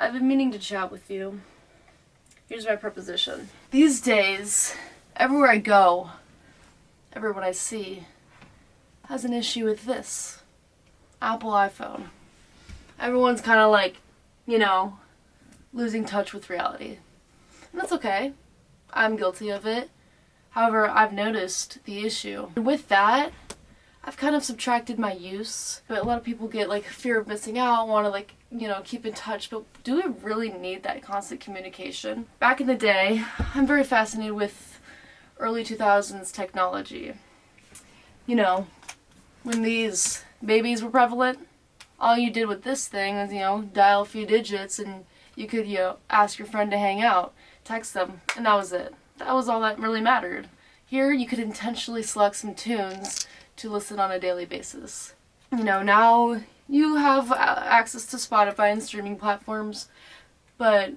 I've been meaning to chat with you. Here's my proposition. These days, everywhere I go, everyone I see, has an issue with this. Apple iPhone. Everyone's kind of like, losing touch with reality. And that's okay. I'm guilty of it. However, I've noticed the issue. And with that, I've kind of subtracted my use. But a lot of people get fear of missing out, want to keep in touch. But do we really need that constant communication? Back in the day, I'm very fascinated with early 2000s technology. When these babies were prevalent, all you did with this thing was, dial a few digits and you could, ask your friend to hang out, text them, and that was it. That was all that really mattered. Here, you could intentionally select some tunes to listen on a daily basis. Now you have access to Spotify and streaming platforms, but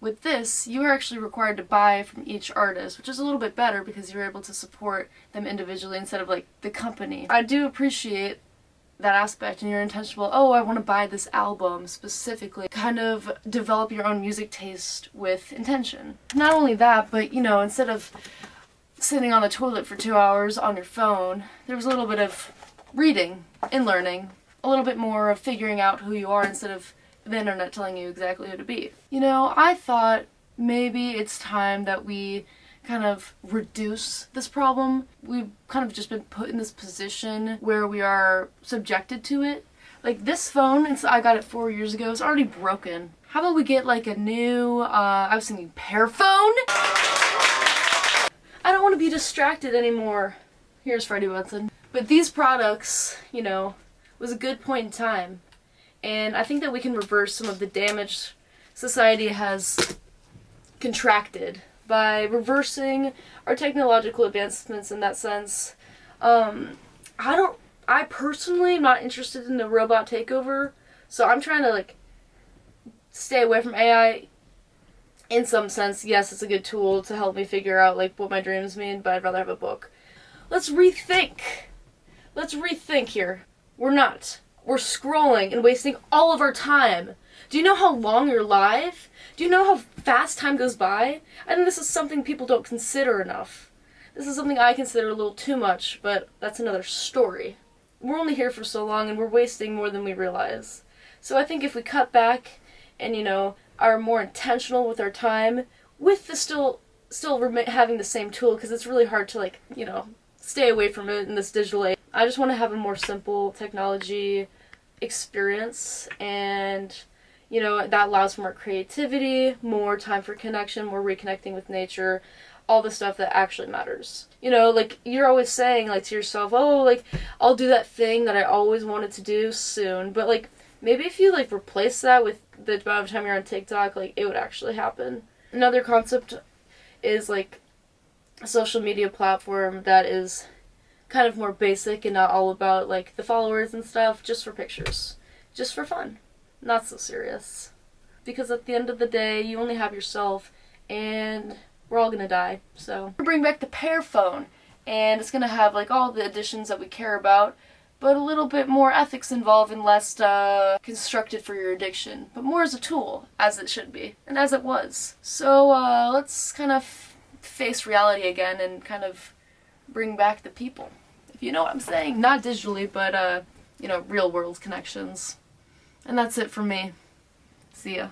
with this, you are actually required to buy from each artist, which is a little bit better because you're able to support them individually instead of the company. I do appreciate that aspect, and you're intentional, I want to buy this album specifically. Kind of develop your own music taste with intention. Not only that, but instead of sitting on the toilet for 2 hours on your phone, there was a little bit of reading and learning, a little bit more of figuring out who you are instead of the internet telling you exactly who to be. I thought maybe it's time that we kind of reduce this problem. We've kind of just been put in this position where we are subjected to it. This phone, I got it 4 years ago, it's already broken. How about we get a new, I was thinking Pear phone? I don't want to be distracted anymore. Here's Freddie Benson. But these products, was a good point in time. And I think that we can reverse some of the damage society has contracted by reversing our technological advancements in that sense. I personally am not interested in the robot takeover, so I'm trying to stay away from AI in some sense. Yes, it's a good tool to help me figure out what my dreams mean, but I'd rather have a book. Let's rethink here. We're scrolling and wasting all of our time. Do you know how long you're alive? Do you know how fast time goes by? I think this is something people don't consider enough. This is something I consider a little too much, but that's another story. We're only here for so long and we're wasting more than we realize. So I think if we cut back and, are more intentional with our time, with the still having the same tool, because it's really hard to, stay away from it in this digital age. I just want to have a more simple technology experience, and that allows for more creativity, more time for connection, more reconnecting with nature, all the stuff that actually matters. You're always saying to yourself, I'll do that thing that I always wanted to do soon, but maybe if you replace that with the amount of time you're on TikTok, it would actually happen. Another concept is a social media platform that is kind of more basic and not all about the followers and stuff, just for pictures, just for fun, not so serious, because at the end of the day you only have yourself and we're all gonna die. So bring back the Pear phone, and it's gonna have all the additions that we care about, but a little bit more ethics involved and less constructed for your addiction, but more as a tool, as it should be and as it was. So let's kind of face reality again and kind of bring back the people, if you know what I'm saying. Not digitally, but real world connections. And that's it for me. See ya.